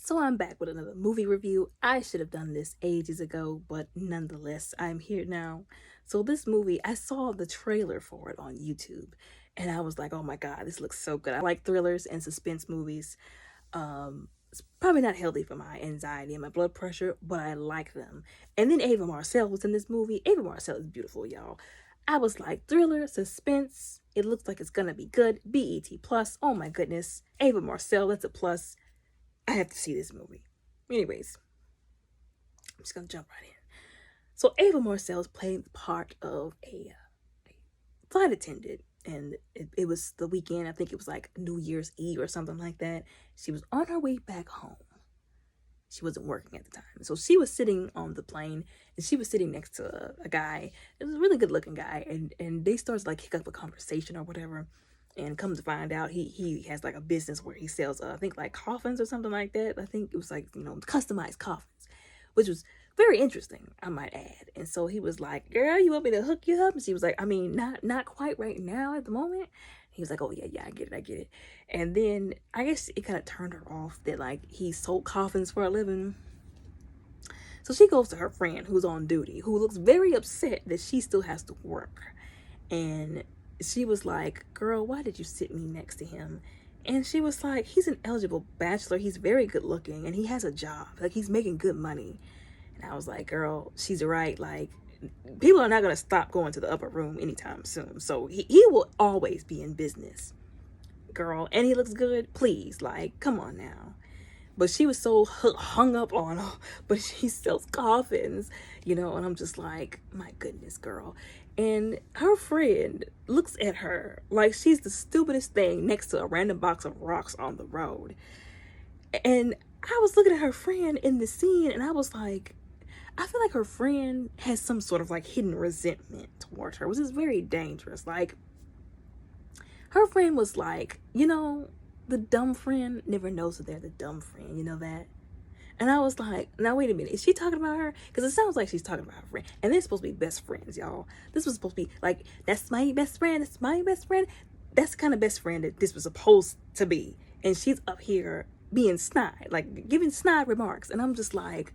So I'm back with another movie review. I should have done this ages ago, but nonetheless, I'm here now. So this movie, I saw the trailer for it on YouTube, and I was like, "Oh my god, this looks so good." I like thrillers and suspense movies. It's probably not healthy for my anxiety and my blood pressure, but I like them. And then Ava Marcel was in this movie. Ava Marcel is beautiful, y'all. I was like, thriller, suspense. It looks like it's gonna be good. BET plus. Oh my goodness, Ava Marcel. That's a plus. I have to see this movie. Anyways, I'm just gonna jump right in. So Ava Marcel is playing the part of a flight attendant, and it was the weekend. I think it was like New Year's Eve or something like that. She was on her way back home. She wasn't working at the time, so she was sitting on the plane, and she was sitting next to a guy. It was a really good looking guy, and they started to like kick up a conversation or whatever. And come to find out, he has like a business where he sells I think like coffins or something like that. I think it was like, customized coffins, which was very interesting, I might add. And so he was like, "Girl, you want me to hook you up?" And she was like, "I mean, not quite right now at the moment." He was like, "Oh yeah, I get it." And then I guess it kind of turned her off that like he sold coffins for a living. So she goes to her friend who's on duty, who looks very upset that she still has to work. And she was like, "Girl, why did you sit me next to him?" And she was like, "He's an eligible bachelor. He's very good looking and he has a job. Like, he's making good money." And I was like, "Girl, she's right. Like, people are not going to stop going to the upper room anytime soon. So he will always be in business, girl. And he looks good. Please, like, come on now." But she was so hung up on, "Oh, but she sells coffins," and I'm just like, my goodness, girl. And her friend looks at her like she's the stupidest thing next to a random box of rocks on the road. And I was looking at her friend in the scene, and I was like, I feel like her friend has some sort of like hidden resentment towards her, which is very dangerous. Like, her friend was like, the dumb friend never knows that they're the dumb friend, you know that? And I was like, now wait a minute, is she talking about her? Because it sounds like she's talking about her friend. And they're supposed to be best friends, y'all. This was supposed to be like, that's my best friend, that's my best friend. That's the kind of best friend that this was supposed to be. And she's up here being snide, like giving snide remarks. And I'm just like,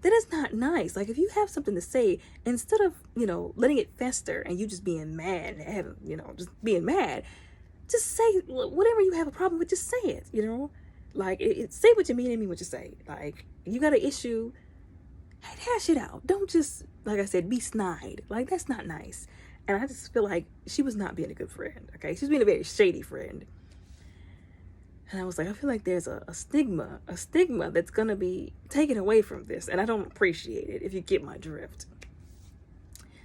that is not nice. Like, if you have something to say, instead of, letting it fester and you just being mad and having, just being mad, just say whatever you have a problem with, just say it. Like, say what you mean and mean what you say. Like, you got an issue, hash it out. Don't just, like I said, be snide. Like, that's not nice. And I just feel like she was not being a good friend, okay? She's being a very shady friend. And I was like, I feel like there's a stigma that's going to be taken away from this. And I don't appreciate it, if you get my drift.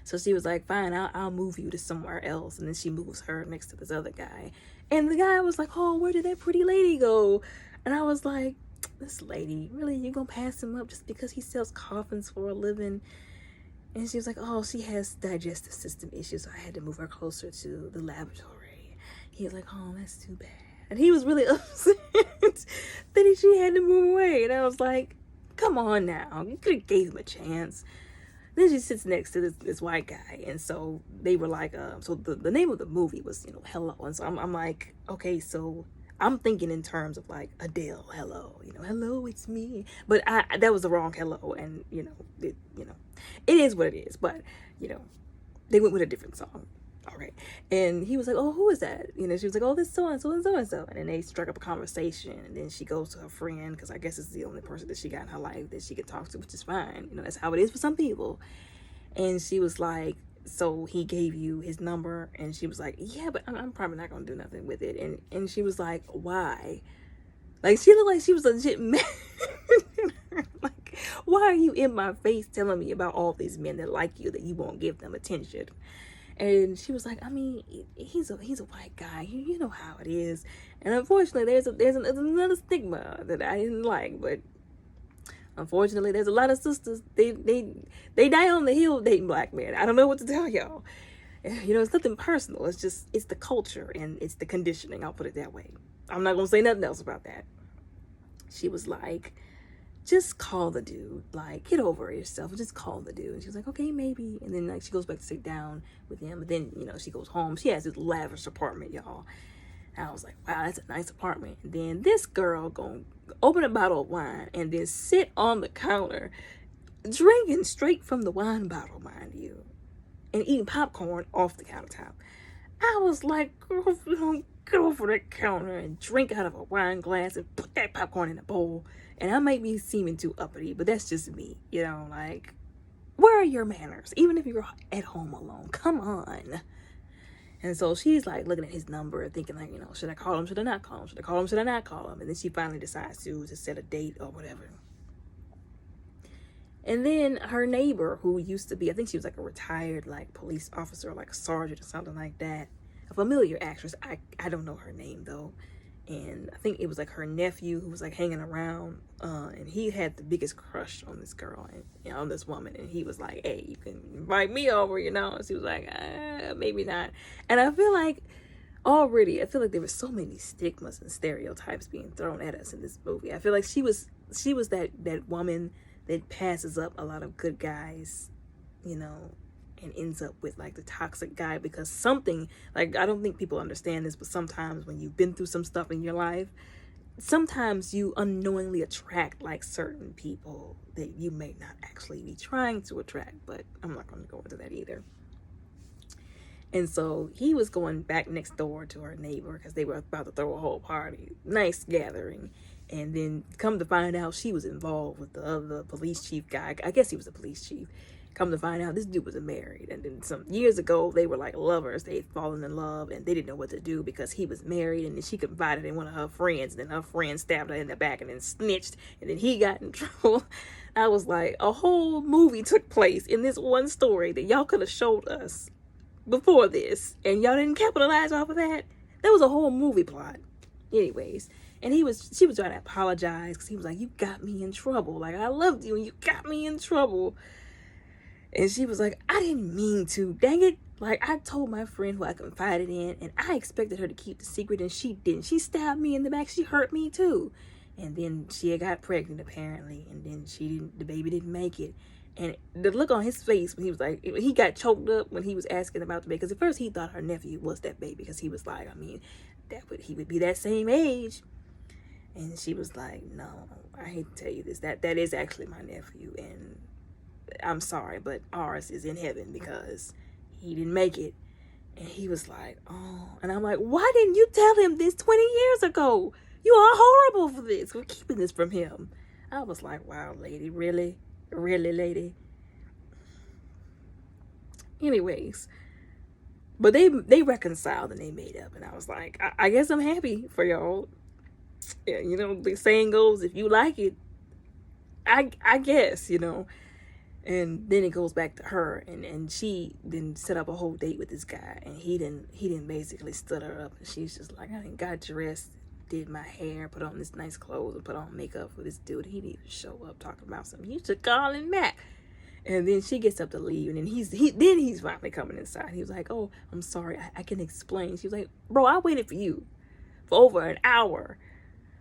So she was like, "Fine, I'll move you to somewhere else." And then she moves her next to this other guy. And the guy was like, "Oh, where did that pretty lady go?" And I was like, this lady, really, you gonna pass him up just because he sells coffins for a living? And she was like, "Oh, she has digestive system issues, so I had to move her closer to the laboratory." He was like, "Oh, that's too bad." And he was really upset that she had to move away. And I was like, come on now, you could have gave him a chance. Then she sits next to this white guy, and so they were like, so the name of the movie was, Hello. And so I'm like, okay, so I'm thinking in terms of like Adele, Hello, Hello, it's me. But that was the wrong Hello, and it is what it is. But they went with a different song. All right. And he was like, "Oh, who is that?" She was like, "Oh, this so and so and so and so." And then they struck up a conversation. And then she goes to her friend, because I guess it's the only person that she got in her life that she could talk to, which is fine. That's how it is for some people. And she was like, "So he gave you his number?" And she was like, "Yeah, but I'm probably not going to do nothing with it." And she was like, "Why?" Like, she looked like she was legit mad. Like, why are you in my face telling me about all these men that like you, that you won't give them attention? And she was like, "I mean, he's a white guy. You know how it is." And unfortunately, there's another stigma that I didn't like. But unfortunately, there's a lot of sisters. They die on the hill dating black men. I don't know what to tell y'all. It's nothing personal. It's the culture and it's the conditioning. I'll put it that way. I'm not gonna say nothing else about that. She was like, "Just call the dude, like, get over yourself, just call the dude." And she was like, "Okay, maybe." And then, like, she goes back to sit down with him. But then, she goes home. She has this lavish apartment, y'all. And I was like, wow, that's a nice apartment. And then this girl gonna open a bottle of wine and then sit on the counter drinking straight from the wine bottle, mind you, and eating popcorn off the countertop. I was like, girl, get over the counter and drink out of a wine glass and put that popcorn in a bowl. And I might be seeming too uppity, but that's just me, you know, like, where are your manners? Even if you're at home alone, come on. And so she's like looking at his number, thinking like, you know, should I call him? Should I not call him? Should I call him? Should I not call him? And then she finally decides to set a date or whatever. And then her neighbor, who used to be, I think she was like a retired like police officer, or like a sergeant or something like that, a familiar actress. I don't know her name though. And I think it was like her nephew who was like hanging around, and he had the biggest crush on this girl and, you know, on this woman. And he was like, hey, you can invite me over, you know. And she was like, maybe not. And I feel like there were so many stigmas and stereotypes being thrown at us in this movie. I feel like she was that woman that passes up a lot of good guys, you know, and ends up with like the toxic guy because something, like, I don't think people understand this, but sometimes when you've been through some stuff in your life, sometimes you unknowingly attract like certain people that you may not actually be trying to attract, but I'm not going to go into that either. And so he was going back next door to her neighbor because they were about to throw a whole party, nice gathering. And then come to find out she was involved with the other police chief guy. I guess he was a police chief. Come to find out this dude was married. And then some years ago, they were like lovers. They had fallen in love and they didn't know what to do because he was married. And then she confided in one of her friends. And then her friend stabbed her in the back and then snitched. And then he got in trouble. I was like, a whole movie took place in this one story that y'all could have showed us before this. And y'all didn't capitalize off of that. That was a whole movie plot. Anyways. And she was trying to apologize because he was like, you got me in trouble. Like, I loved you and you got me in trouble. And she was like, I didn't mean to. Dang it. Like, I told my friend who I confided in and I expected her to keep the secret and she didn't. She stabbed me in the back. She hurt me too. And then she had got pregnant apparently. And then the baby didn't make it. And the look on his face when he was like, he got choked up when he was asking about the baby. Because at first he thought her nephew was that baby because he was like, I mean, he would be that same age. And she was like, no, I hate to tell you this. That is actually my nephew. And I'm sorry, but ours is in heaven because he didn't make it. And he was like, oh. And I'm like, why didn't you tell him this 20 years ago? You are horrible for this. We're keeping this from him. I was like, wow, lady, really? Really, lady? Anyways. But they reconciled and they made up. And I was like, I guess I'm happy for y'all. Yeah, you know, the saying goes, if you like it, I guess, you know. And then it goes back to her, and she then set up a whole date with this guy, and he didn't basically stood her up, and she's just like, I done got dressed, did my hair, put on this nice clothes, and put on makeup for this dude. He didn't even show up talking about something. You should call him back. And then she gets up to leave, and then he's finally coming inside. He was like, oh, I'm sorry, I can explain. She was like, bro, I waited for you for over an hour.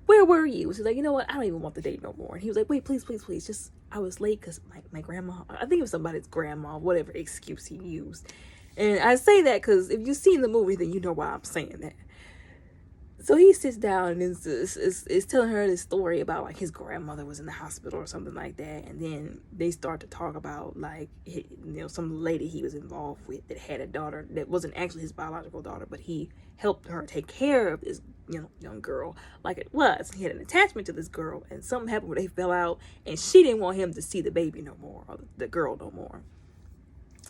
Where were you? She's like, you know what? I don't even want the date no more. And he was like, wait, please. Just, I was late because my grandma, I think it was somebody's grandma, whatever excuse he used. And I say that because if you've seen the movie, then you know why I'm saying that. So he sits down and is telling her this story about like his grandmother was in the hospital or something like that. And then they start to talk about like, you know, some lady he was involved with that had a daughter that wasn't actually his biological daughter, but he helped her take care of this, you know, young girl like it was. He had an attachment to this girl, and something happened where they fell out, and she didn't want him to see the baby no more, or the girl no more.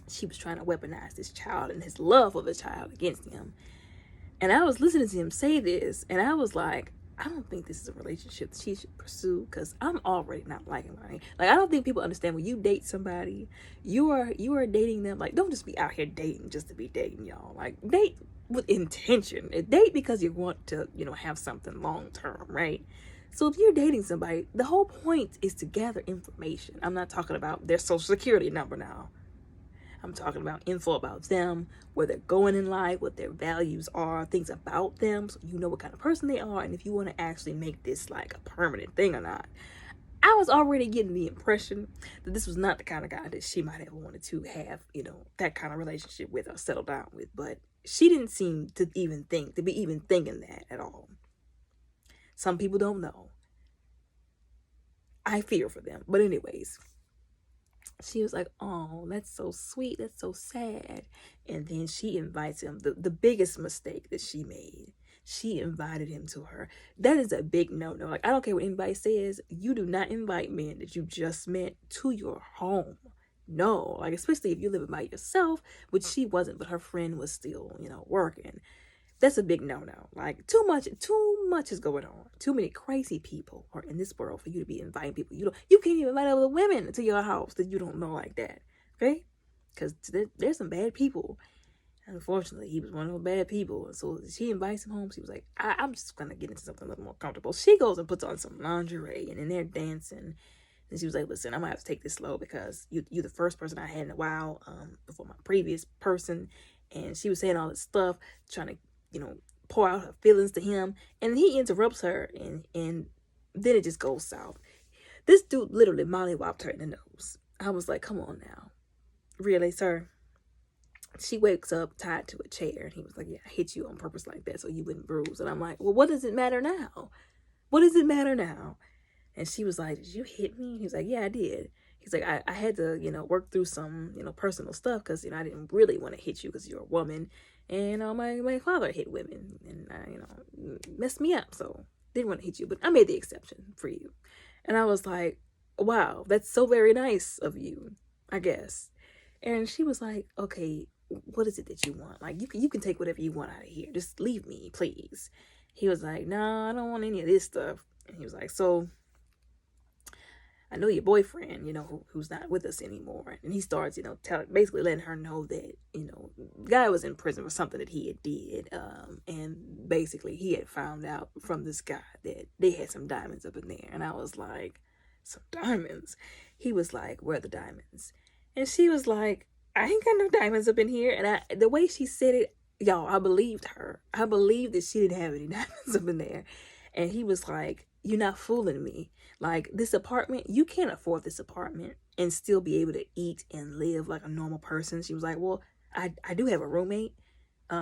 She was trying to weaponize this child and his love of the child against him. And I was listening to him say this, and I was like, I don't think this is a relationship that she should pursue, because I'm already not liking money. Like, I don't think people understand when you date somebody, you are dating them. Like, don't just be out here dating just to be dating, y'all. Like, date with intention. Date because you want to, you know, have something long term, right? So if you're dating somebody, the whole point is to gather information. I'm not talking about their social security number now. I'm talking about info about them, where they're going in life, what their values are, things about them, so you know what kind of person they are, and if you want to actually make this like a permanent thing or not. I was already getting the impression that this was not the kind of guy that she might have wanted to have, you know, that kind of relationship with or settle down with. But She didn't seem to be even thinking that at all. Some people don't know. I fear for them. But anyways, she was like, oh, that's so sweet. That's so sad. And then she invites him. The biggest mistake that she made. She invited him to her. That is a big no-no. Like, I don't care what anybody says. You do not invite men that you just met to your home. No. Like, especially if you're living by yourself, which she wasn't, but her friend was still, working. That's a big no-no. Like, too much is going on. Too many crazy people are in this world for you to be inviting people. You can't even invite other women to your house that you don't know like that. Okay? Because there's some bad people. Unfortunately, he was one of those bad people. So she invites him home. She was like, I'm just going to get into something a little more comfortable. She goes and puts on some lingerie, and then they're dancing. And she was like, listen, I'm going to have to take this slow because you're the first person I had in a while before my previous person. And she was saying all this stuff, trying to, pour out her feelings to him. And he interrupts her, and then it just goes south. This dude literally mollywopped her in the nose. I was like, come on now. Really, sir? She wakes up tied to a chair, and he was like, yeah, I hit you on purpose like that so you wouldn't bruise. And I'm like, well, what does it matter now? What does it matter now? And she was like, did you hit me? He was like, yeah, I did. He's like, I had to, work through some, personal stuff because, I didn't really want to hit you because you're a woman. And my father hit women and, messed me up. So didn't want to hit you, but I made the exception for you. And I was like, wow, that's so very nice of you, I guess. And she was like, okay, what is it that you want? Like, you can take whatever you want out of here. Just leave me, please. He was like, no, I don't want any of this stuff. And he was like, so I know your boyfriend, who's not with us anymore. And he starts, basically letting her know that, the guy was in prison for something that he had did. And basically he had found out from this guy that they had some diamonds up in there. And I was like, some diamonds? He was like, where are the diamonds? And she was like, I ain't got no diamonds up in here. And the way she said it, y'all, I believed her. I believed that she didn't have any diamonds up in there. And he was like, you're not fooling me. Like, this apartment, you can't afford this apartment and still be able to eat and live like a normal person. She was like, well, I do have a roommate.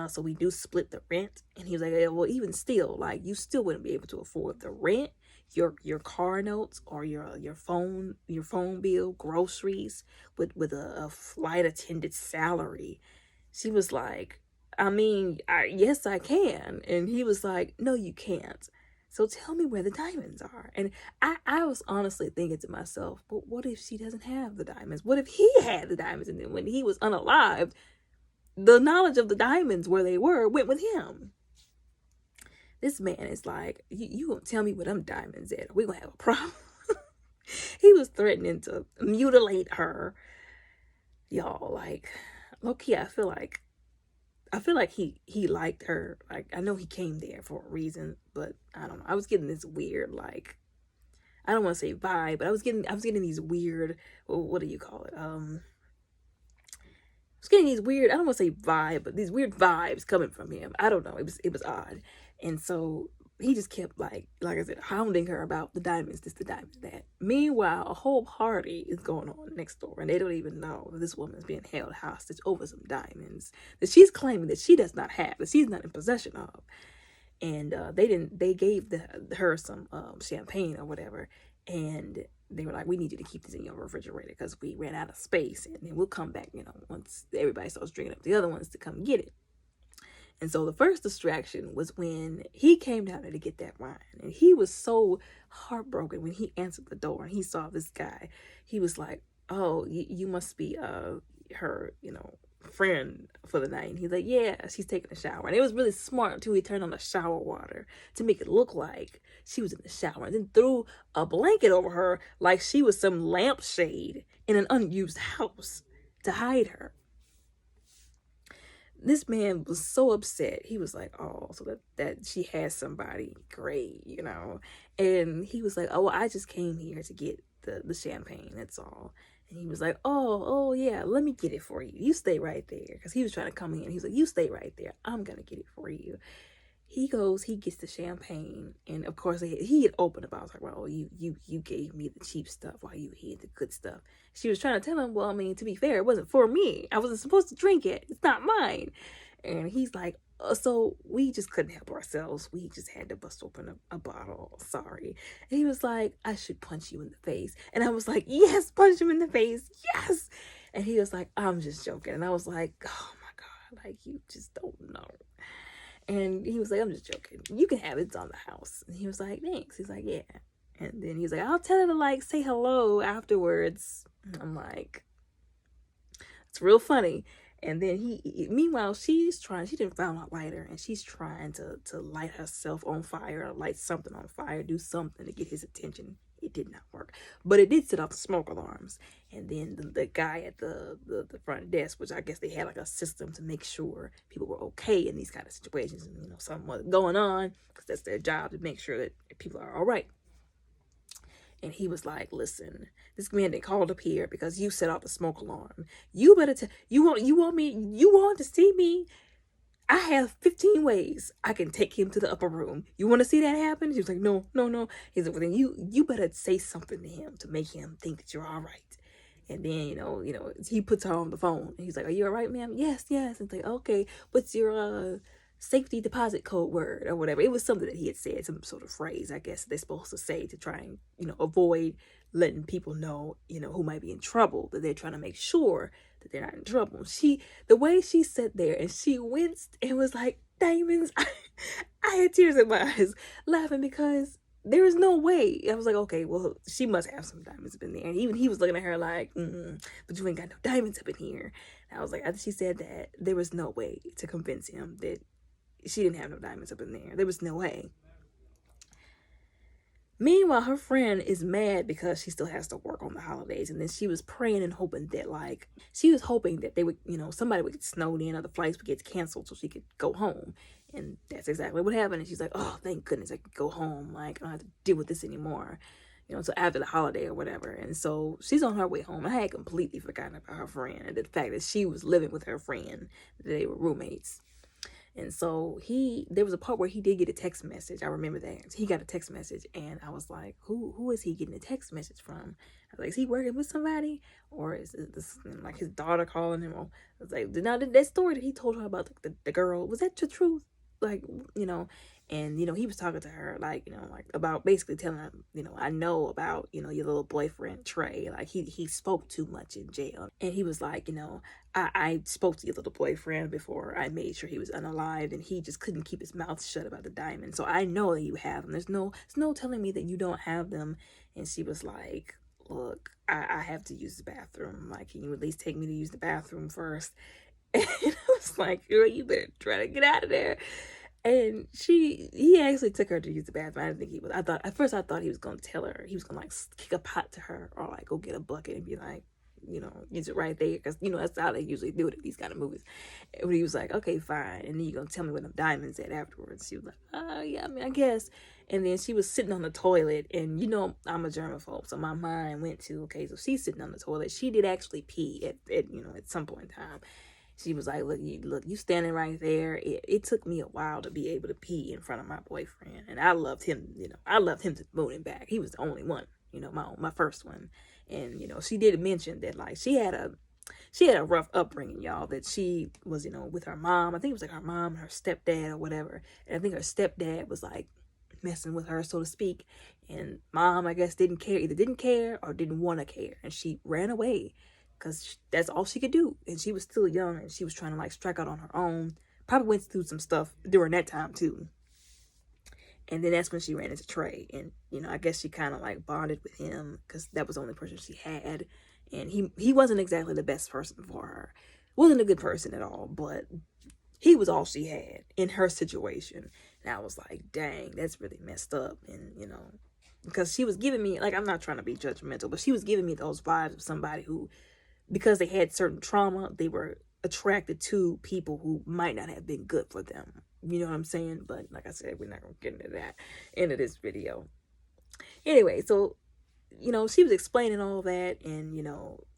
So we do split the rent. And he was like, yeah, well, even still, like, you still wouldn't be able to afford the rent, your car notes, or your phone bill, groceries, with a flight attendant salary. She was like, I mean, yes, I can. And he was like, no, you can't. So tell me where the diamonds are. And I was honestly thinking to myself, but what if she doesn't have the diamonds? What if he had the diamonds? And then when he was unalived, the knowledge of the diamonds where they were went with him. This man is like, you gonna tell me where them diamonds at? We're gonna have a problem. He was threatening to mutilate her. Y'all, like, low-key, I feel like he liked her. Like, I know he came there for a reason, but I don't know. I was getting this weird, like, I don't want to say vibe, but I was getting these weird, what do you call it? I was getting these weird, I don't want to say vibe, but these weird vibes coming from him. I don't know. It was odd. And so he just kept, like I said, hounding her about the diamonds, this, the diamonds, that. Meanwhile, a whole party is going on next door, and they don't even know that this woman is being held hostage over some diamonds that she's claiming that she does not have, that she's not in possession of. And they gave her some champagne or whatever, and they were like, we need you to keep this in your refrigerator because we ran out of space, and then we'll come back, once everybody starts drinking up the other ones to come get it. And so the first distraction was when he came down there to get that wine. And he was so heartbroken when he answered the door and he saw this guy. He was like, oh, you must be her, friend for the night. And he's like, yeah, she's taking a shower. And it was really smart, too. He turned on the shower water to make it look like she was in the shower. And then threw a blanket over her like she was some lampshade in an unused house to hide her. This man was so upset. He was like, oh, so that she has somebody great, And he was like, oh, well, I just came here to get the champagne, that's all. And he was like, oh, yeah, let me get it for you. You stay right there. Because he was trying to come in. He was like, you stay right there. I'm going to get it for you. He goes, he gets the champagne. And, of course, he had opened up. I was like, well, you gave me the cheap stuff while you had the good stuff. She was trying to tell him, well, I mean, to be fair, it wasn't for me. I wasn't supposed to drink it. It's not mine. And he's like, so we just couldn't help ourselves. We just had to bust open a bottle. Sorry. And he was like, I should punch you in the face. And I was like, yes, punch him in the face. Yes. And he was like, I'm just joking. And I was like, oh my God, like you just don't know. And he was like, I'm just joking. You can have it. It's on the house. And he was like, thanks. He's like, yeah. And then he was like, I'll tell her to like say hello afterwards. And I'm like, it's real funny. And then meanwhile, she didn't found a lighter and she's trying to light herself on fire, or light something on fire, do something to get his attention. It did not work, but it did set off smoke alarms. And then the guy at the front desk, which I guess they had like a system to make sure people were okay in these kind of situations, and something was going on, because that's their job, to make sure that people are all right. And he was like, listen, this man that called up here because you set off the smoke alarm. You better you want to see me? I have 15 ways I can take him to the upper room. You want to see that happen? He was like, no, no, no. He's like, well, then you better say something to him to make him think that you're all right. And then, he puts her on the phone. And he's like, are you all right, ma'am? Yes, yes. And it's like, okay, what's your safety deposit code word or whatever? It was something that he had said, some sort of phrase, I guess, they're supposed to say to try and, avoid letting people know, who might be in trouble, that they're trying to make sure that they're not in trouble. The way she sat there and she winced and was like, diamonds, I had tears in my eyes laughing because there is no way. I was like, okay, well, she must have some diamonds up in there. And even he was looking at her like, but you ain't got no diamonds up in here. And I was like, after she said that, there was no way to convince him that she didn't have no diamonds up in there. There was no way. Meanwhile, her friend is mad because she still has to work on the holidays. And then she was praying and hoping that, she was hoping that they would, somebody would get snowed in or the flights would get canceled so she could go home. And that's exactly what happened. And she's like, oh, thank goodness I could go home. Like, I don't have to deal with this anymore. So after the holiday or whatever. And so she's on her way home. I had completely forgotten about her friend and the fact that she was living with her friend, that they were roommates. And so there was a part where he did get a text message. I remember that. He got a text message and I was like, who is he getting a text message from? I was like, is he working with somebody? Or is this like his daughter calling him? Or I was like, now that story that he told her about the girl, was that the truth? Like, and, he was talking to her, like, about basically telling her, I know about, your little boyfriend, Trey. Like, he spoke too much in jail. And he was like, I spoke to your little boyfriend before I made sure he was unalived, and he just couldn't keep his mouth shut about the diamond. So I know that you have them. There's no telling me that you don't have them. And she was like, look, I have to use the bathroom. Like, can you at least take me to use the bathroom first? And I was like, girl, you better try to get out of there. And he actually took her to use the bathroom. I didn't think he was. At first I thought he was going to tell her. He was going to, like, kick a pot to her or, like, go get a bucket and be like, use it right there. Because, that's how they usually do it in these kind of movies. And he was like, okay, fine. And then you're going to tell me where them diamonds at afterwards. She was like, oh, yeah, I mean, I guess. And then she was sitting on the toilet. And, I'm a germaphobe. So my mind went to, okay, so she's sitting on the toilet. She did actually pee at some point in time. She was like, look, you standing right there. It took me a while to be able to pee in front of my boyfriend. And I loved him, I loved him to the moon and back. He was the only one, my first one. And, she did mention that, like, she had a rough upbringing, y'all, that she was, with her mom. I think it was like her mom and her stepdad or whatever. And I think her stepdad was like messing with her, so to speak. And mom, I guess, either didn't care or didn't want to care. And she ran away. Because that's all she could do. And she was still young. And she was trying to, like, strike out on her own. Probably went through some stuff during that time, too. And then that's when she ran into Trey. And, I guess she kind of, like, bonded with him. Because that was the only person she had. And he wasn't exactly the best person for her. Wasn't a good person at all. But he was all she had in her situation. And I was like, dang, that's really messed up. And, because she was giving me, like, I'm not trying to be judgmental. But she was giving me those vibes of somebody who, because they had certain trauma, they were attracted to people who might not have been good for them. You know what I'm saying? But like I said, we're not going to get into that into this video. Anyway, so, she was explaining all that. And,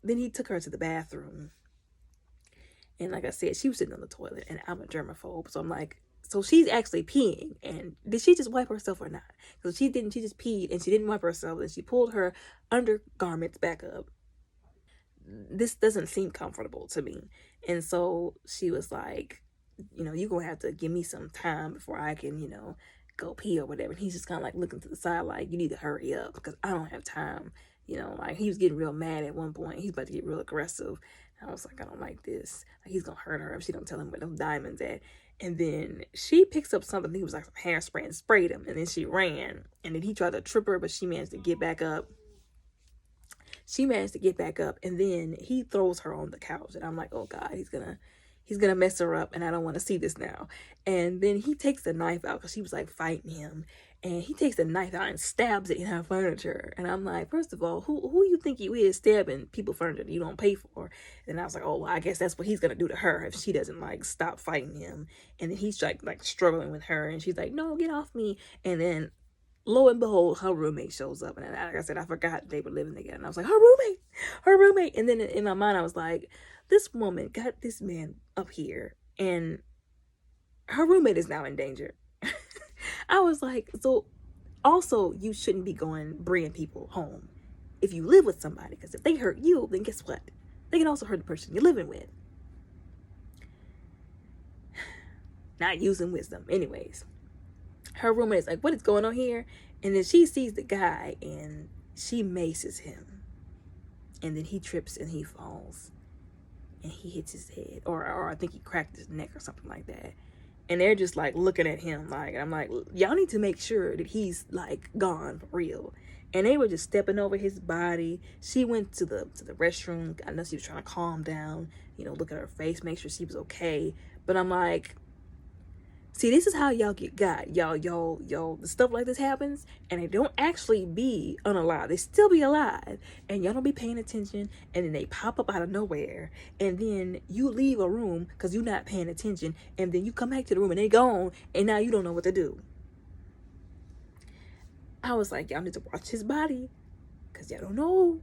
then he took her to the bathroom. And like I said, she was sitting on the toilet. And I'm a germaphobe. So I'm like, so she's actually peeing. And did she just wipe herself or not? Because she didn't. She just peed and she didn't wipe herself. And she pulled her undergarments back up. This doesn't seem comfortable to me. And so she was like, you're gonna have to give me some time before I can, go pee or whatever. And he's just kind of like looking to the side, like, you need to hurry up because I don't have time. Like he was getting real mad at one point. He's about to get real aggressive. And I was like, I don't like this. Like he's gonna hurt her if she don't tell him where those diamonds at. And then she picks up something. He was like some hairspray and sprayed him. And then she ran. And then he tried to trip her, but she managed to get back up. And then he throws her on the couch. And I'm like, oh God, he's gonna mess her up, and I don't want to see this now. And then he takes the knife out because she was like fighting him, and he takes the knife out and stabs it in her furniture. And I'm like, first of all, who you think you is stabbing people furniture that you don't pay for? And I was like, oh, well, I guess that's what he's gonna do to her if she doesn't like stop fighting him. And then he's like struggling with her, and she's like, no, get off me. And then lo and behold, her roommate shows up. And like I said, I forgot they were living together. And I was like, her roommate. And then in my mind, I was like, this woman got this man up here and her roommate is now in danger. I was like, so also you shouldn't be bringing people home if you live with somebody, because if they hurt you, then guess what? They can also hurt the person you're living with. Not using wisdom. Anyways, her roommate is like, what is going on here? And then she sees the guy and she maces him. And then he trips and he falls. And he hits his head. Or I think he cracked his neck or something like that. And they're just like looking at him like, I'm like, y'all need to make sure that he's like gone for real. And they were just stepping over his body. She went to the restroom. I know she was trying to calm down, look at her face, make sure she was okay. But I'm like, see, this is how y'all get got. Y'all, the stuff like this happens, and they don't actually be unalive. They still be alive, and y'all don't be paying attention, and then they pop up out of nowhere, and then you leave a room because you're not paying attention, and then you come back to the room, and they gone, and now you don't know what to do. I was like, y'all need to watch his body, because y'all don't know.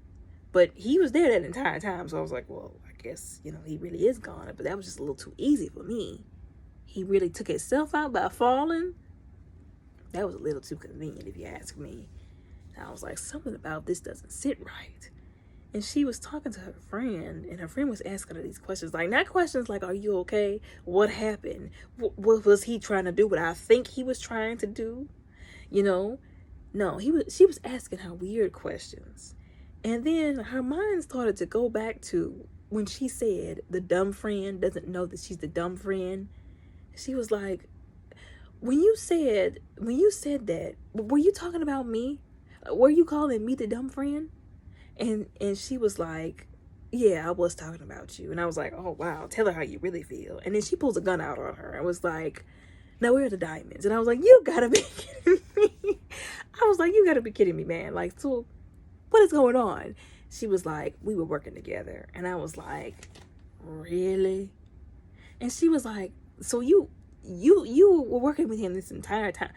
But he was there that entire time, so I was like, well, I guess, he really is gone, but that was just a little too easy for me. He really took himself out by falling. That was a little too convenient, if you ask me. And I was like, something about this doesn't sit right. And she was talking to her friend, and her friend was asking her these questions. Like, not questions like, are you okay? What happened? What was he trying to do? What I think he was trying to do? No, she was asking her weird questions. And then her mind started to go back to when she said the dumb friend doesn't know that she's the dumb friend. She was like, when you said that, were you talking about me? Were you calling me the dumb friend? And she was like, yeah, I was talking about you. And I was like, oh, wow, tell her how you really feel. And then she pulls a gun out on her and was like, now where are the diamonds? And I was like, you gotta be kidding me. I was like, you gotta be kidding me, man. Like, so what is going on? She was like, we were working together. And I was like, really? And she was like, so you were working with him this entire time,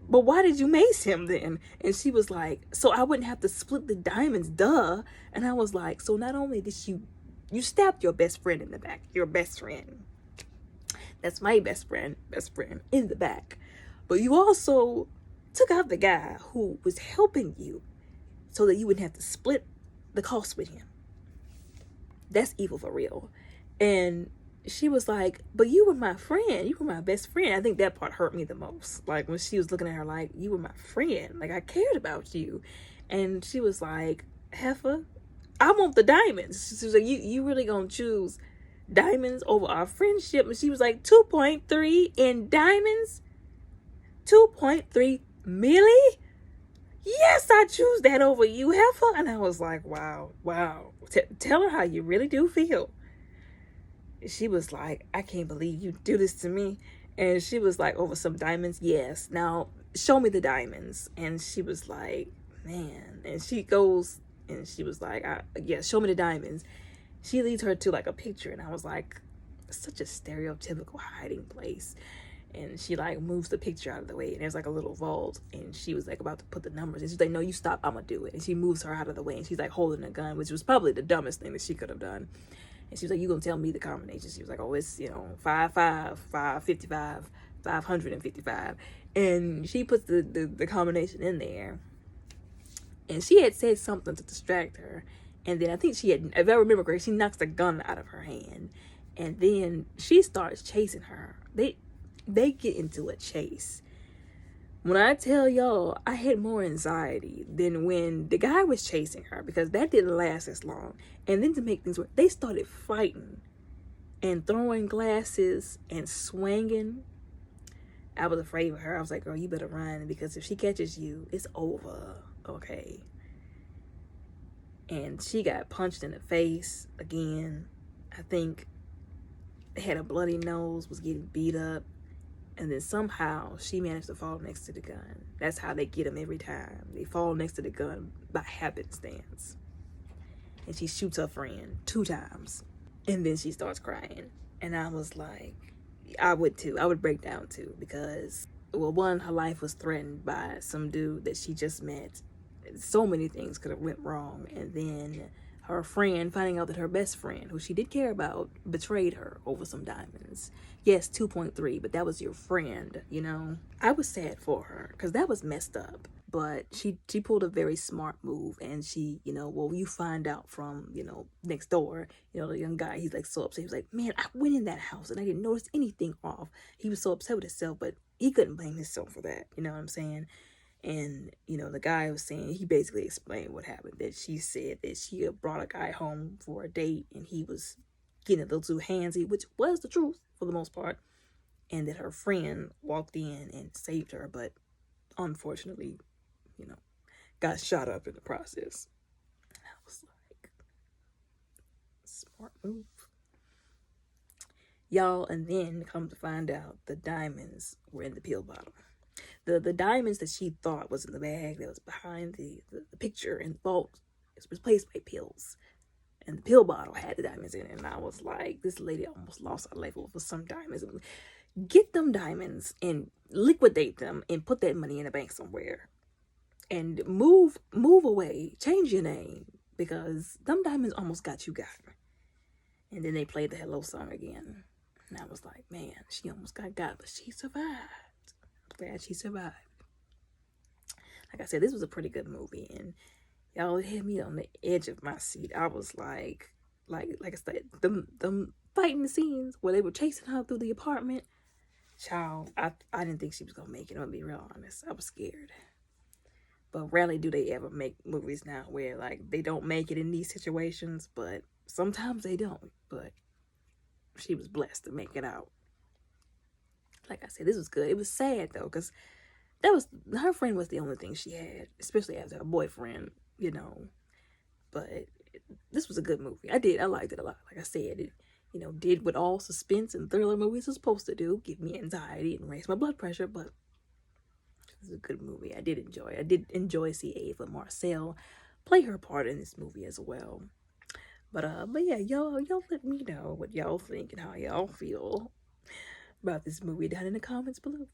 but why did you mace him then? And she was like, so I wouldn't have to split the diamonds, duh. And I was like, so not only did you stabbed your best friend in the back, your best friend, that's my best friend in the back, but you also took out the guy who was helping you so that you wouldn't have to split the cost with him. That's evil for real. And she was like, but you were my friend. You were my best friend. I think that part hurt me the most. Like when she was looking at her like, you were my friend. Like I cared about you. And she was like, heifer, I want the diamonds. She was like, you really gonna choose diamonds over our friendship? And she was like, 2.3 in diamonds? 2.3 milli? Yes, I choose that over you, heifer. And I was like, wow. Tell her how you really do feel. She was like, I can't believe you do this to me. And she was like, over some diamonds? Yes. Now, show me the diamonds. And she was like, man. And she goes, and she was like, yeah, show me the diamonds. She leads her to like a picture. And I was like, such a stereotypical hiding place. And she like moves the picture out of the way. And there's like a little vault. And she was like about to put the numbers. And she's like, no, you stop. I'm going to do it. And she moves her out of the way. And she's like holding a gun, which was probably the dumbest thing that she could have done. And she was like, you gonna tell me the combination? She was like, oh, it's, 555, 555, 555. And she puts the combination in there. And she had said something to distract her. And then I think if I remember correctly, she knocks the gun out of her hand. And then she starts chasing her they get into a chase. When I tell y'all, I had more anxiety than when the guy was chasing her, because that didn't last as long. And then to make things worse, they started fighting and throwing glasses and swinging. I was afraid of her. I was like, girl, you better run, because if she catches you, it's over, okay? And she got punched in the face again. I think had a bloody nose, was getting beat up. And then somehow she managed to fall next to the gun. That's how they get them every time. They fall next to the gun by happenstance. And she shoots her friend 2 times. And then she starts crying. And I was like, I would too. I would break down too. Because, well, one, her life was threatened by some dude that she just met. So many things could have went wrong. And then her friend finding out that her best friend, who she did care about, betrayed her over some diamonds. Yes, 2.3, but that was your friend, you know? I was sad for her, because that was messed up. But she pulled a very smart move, and she, you know, well, you find out from, you know, next door, you know, the young guy, he's like so upset. He was like, man, I went in that house and I didn't notice anything off. He was so upset with himself, but he couldn't blame himself for that, you know what I'm saying? And, you know, the guy was saying, he basically explained what happened, that she said that she had brought a guy home for a date and he was getting a little too handsy, which was the truth for the most part. And that her friend walked in and saved her, but unfortunately, you know, got shot up in the process. And I was like, smart move. Y'all, and then come to find out the diamonds were in the pill bottle. The diamonds that she thought was in the bag that was behind the picture and thought was replaced by pills. And the pill bottle had the diamonds in it. And I was like, this lady almost lost her life over some diamonds. Get them diamonds and liquidate them and put that money in a bank somewhere. And move away. Change your name. Because them diamonds almost got you got. And then they played the Hello song again. And I was like, man, she almost got, but she survived. Glad she survived. Like I said, this was a pretty good movie, and y'all had me on the edge of my seat. I was like I said, them fighting scenes where they were chasing her through the apartment. Child, I didn't think she was gonna make it. I'm gonna be real honest. I was scared. But rarely do they ever make movies now where like they don't make it in these situations, but sometimes they don't. But she was blessed to make it out. Like I said, this was good. It was sad though, because that was, her friend was the only thing she had, especially as her boyfriend, you know. But this was a good movie. I liked it a lot. Like I said, it, you know, did what all suspense and thriller movies are supposed to do, give me anxiety and raise my blood pressure. But it was a good movie. I did enjoy see Ava Marcel play her part in this movie as well. But yeah, y'all let me know what y'all think and how y'all feel about this movie down in the comments below.